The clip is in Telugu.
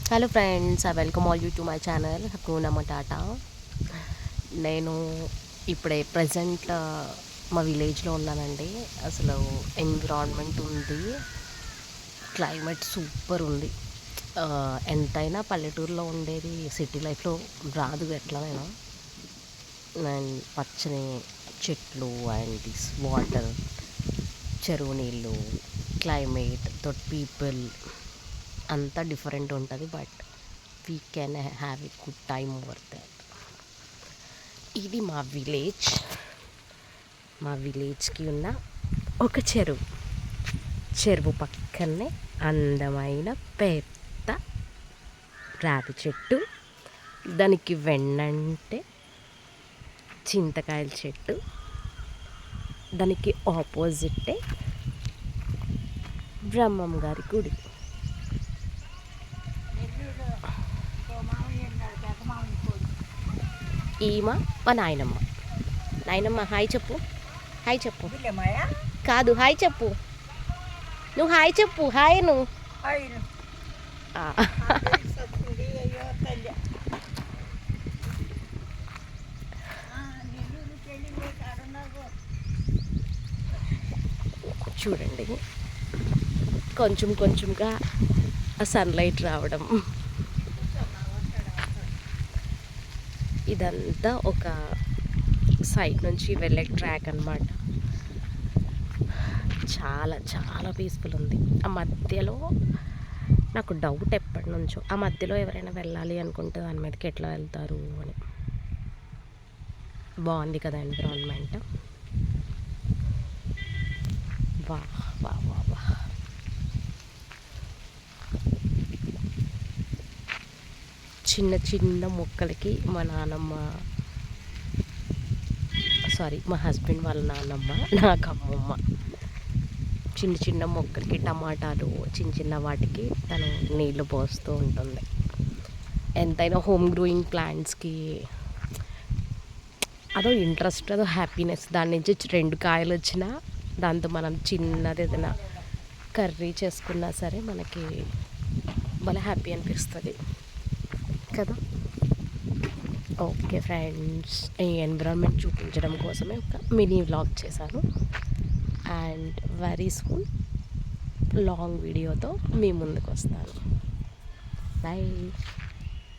Hello friends, I welcome all you to my channel Hakuna Matata. నేను ఇప్పుడే ప్రజెంట్ మా విలేజ్లో ఉన్నానండి. అసలు ఎన్విరాన్మెంట్ ఉంది, క్లైమేట్ సూపర్ ఉంది. ఎంతైనా పల్లెటూరులో ఉండేది సిటీ లైఫ్లో రాదు ఎట్లనైనా. అండ్ పచ్చని చెట్లు అండ్ దిస్ వాటర్, చెరువు నీళ్ళు, క్లైమేట్ దట్ పీపుల్ అంతా డిఫరెంట్ ఉంటుంది. But we can have a good time over that. ఇది మా విలేజ్కి ఉన్న ఒక చెరువు పక్కనే అందమైన పెద్ద రావి చెట్టు, దానికి వెన్నంటే చింతకాయల చెట్టు, దానికి ఆపోజిట్టే బ్రహ్మం గారి గుడి. ఈమ మా నాయనమ్మ హాయ్ చెప్పు. కాదు, హాయ్ చెప్పు. నువ్వు హాయ్ చెప్పు. హాయ్ నువ్వు. చూడండి, కొంచెం కొంచెంగా సన్లైట్ రావడం. ఇదంతా ఒక సైడ్ నుంచి వెళ్ళే ట్రాక్ అన్నమాట. చాలా చాలా పీస్ఫుల్ ఉంది. ఆ మధ్యలో నాకు డౌట్ ఎప్పటి నుంచో, ఆ మధ్యలో ఎవరైనా వెళ్ళాలి అనుకుంటే దాని మీదకి ఎట్లా వెళ్తారు అని. బాగుంది కదా ఎన్విరాన్మెంట్. వా వా వా వా చిన్న చిన్న మొక్కలకి మా హస్బెండ్ వాళ్ళ నాన్నమ్మ, నాకు అమ్మమ్మ, చిన్న చిన్న మొక్కలకి టమాటాలు చిన్న చిన్న వాటికి తను నీళ్ళు పోస్తూ ఉంటుంది. ఎంతైనా హోమ్ గ్రోయింగ్ ప్లాంట్స్కి అదో ఇంట్రెస్ట్, అదో హ్యాపీనెస్. దాని నుంచి 2 కాయలు వచ్చినా దాంతో మనం చిన్నది ఏదైనా కర్రీ చేసుకున్నా సరే మనకి భలే హ్యాపీ అనిపిస్తుంది కదా. ఓకే ఫ్రెండ్స్, ఈ ఎన్విరాన్మెంట్ చూపించడం కోసమే ఒక మినీ వ్లాగ్ చేశాను. అండ్ వెరీ సూన్ లాంగ్ వీడియోతో మీ ముందుకు వస్తాను. బాయ్.